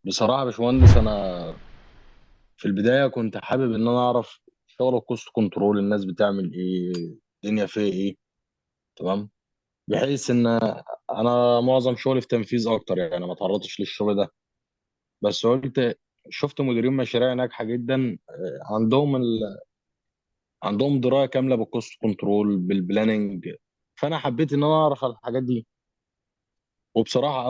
بصراحة يا باشمهندس، أنا في البداية كنت حابب إن أنا أعرف شغل الكوست كنترول، الناس بتعمل إيه، الدنيا فيها إيه. تمام. بحيث إن أنا معظم شغلي في تنفيذ أكتر، يعني ما تعرضتش للشغل ده. بس قلت شفت مديرين مشاريع ناجحة جدا، عندهم دراية كاملة بالكوست كنترول بالبلاننج. فأنا حبيت إن أنا أعرف الحاجات دي. وبصراحة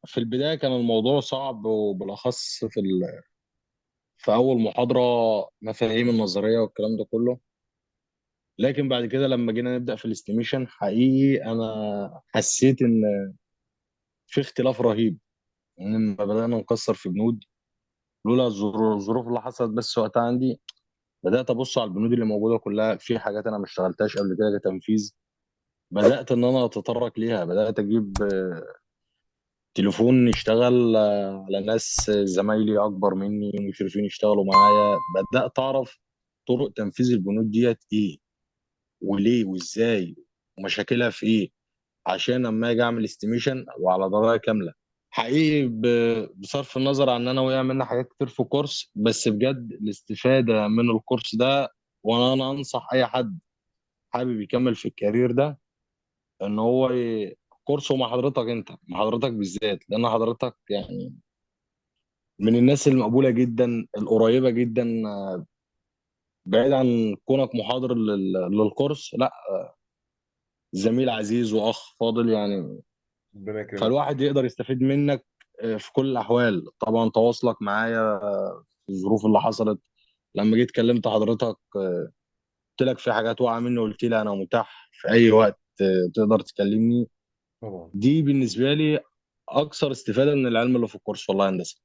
في البداية كان الموضوع صعب، وبالأخص في أول محاضرة، مفاهيم النظرية والكلام ده كله. لكن بعد كده لما جينا نبدأ في الاستيميشن، حقيقي أنا حسيت إن في اختلاف رهيب. إن لما بدأنا نكسر في بنود، لولا الظروف اللي حصلت بس وقتها عندي، بدأت أبص على البنود اللي موجودة كلها، في حاجات أنا ما اشتغلتهاش قبل كده كتنفيذ. بدأت إن أنا أتطرق ليها، بدأت أجيب تليفون يشتغل على ناس زمايلي أكبر مني مشرفين يشتغلوا معايا. بدأت أعرف طرق تنفيذ البنود ديت إيه، وليه وازاي، ومشاكلها في ايه، عشان اما اجي اعمل استيميشن وعلى درايه كامله. حقيقي بصرف النظر عن ان انا وقع مني حاجات كتير في الكورس، بس بجد الاستفاده من الكورس ده، وانا انصح اي حد حابب يكمل في الكارير ده ان هو كورسه مع حضرتك، انت مع حضرتك بالذات، لان حضرتك يعني من الناس المقبوله جدا القريبه جدا. بعيد عن كونك محاضر للكورس، لا، زميل عزيز واخ فاضل يعني. ربنا يكرمك. فالواحد يقدر يستفيد منك في كل الاحوال. طبعا تواصلك معايا في الظروف اللي حصلت، لما جيت كلمت حضرتك قلت لك في حاجات واقعه مني، قلت لي انا متاح في اي وقت تقدر تكلمني. طبعا. دي بالنسبه لي اكثر استفاده من العلم اللي في الكورس، والله يا هندسه.